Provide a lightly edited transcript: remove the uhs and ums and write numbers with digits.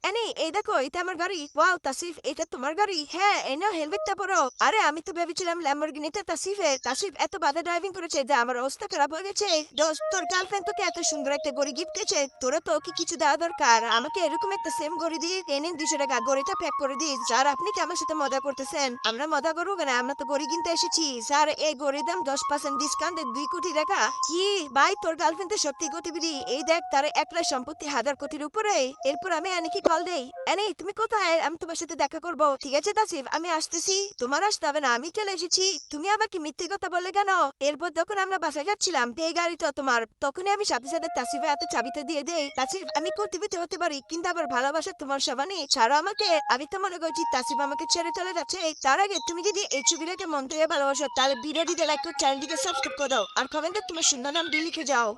Any এই দেখো এটা আমার গাড়ি। ওয়াও তাসিফ এটা তোমার গাড়ি? হ্যাঁ এই নাও হেলমেটটা পরো। আরে আমি তো ভেবেছিলাম ল্যাম্বরগিনিটা তাসিফের। তাসিফ এত বাজে ড্রাইভিং করেছে যে আমার অবস্থা খারাপ হয়ে গেছে। দোস্ত তোর গার্লফ্রেন্ড তোকে এত সুন্দর একটা ঘড়ি গিফট করেছে, তোরা তো ওকে কিছু দেওয়া দরকার। আমাকে এরকম একটা সেম ঘড়ি দিয়ে এনে 200 টাকা ঘড়িটা প্যাক করে দিস। স্যার আপনি কি আমার সাথে মজা করতেছেন? আমরা মজা করবো কেন, আমরা তো ঘড়ি কিনতে এসেছি। স্যার এই ঘড়ির দাম 10% ডিসকাউন্টে 2 কোটি টাকা। কি ভাই তোর গার্লফ্রেন্ড তো সত্যি গতিবিধি। এই দেখ তার একলাই সম্পত্তি 1000 কোটির উপরে। এরপর আমি আনিকে কল দেই। এনি তুমি কোথায়? আমি তোমার সাথে দেখা করব। ঠিক আছে তাসিফ আমি আসতেছি। তোমার আসতে হবে না, আমি চলে এসেছি। তুমি আবার কি মিথ্যে কথা বলে কেন? এরপর যখন আমরা বাসায় যাচ্ছিলাম এই গাড়িটা তোমার, তখনই আমি সাথে সাথে তাসিফের হাতে চাবিটা দিয়ে দেই। তাসিফ আমি কোটিপতি হতে পারি কিন্তু আবার ভালোবাসা তোমার সমানই। ছাড়ো আমাকে। আমি তো মনে করছি তাসিফ আমাকে ছেড়ে চলে যাচ্ছে। তার আগে তুমি যদি এই ছবিটাকে মন থেকে ভালোবাসো তাহলে ভিডিওটিতে লাইক করে চ্যানেলটিকে সাবস্ক্রাইব করে দাও আর কমেন্টে তোমার সুন্দর নাম লিখে যাও।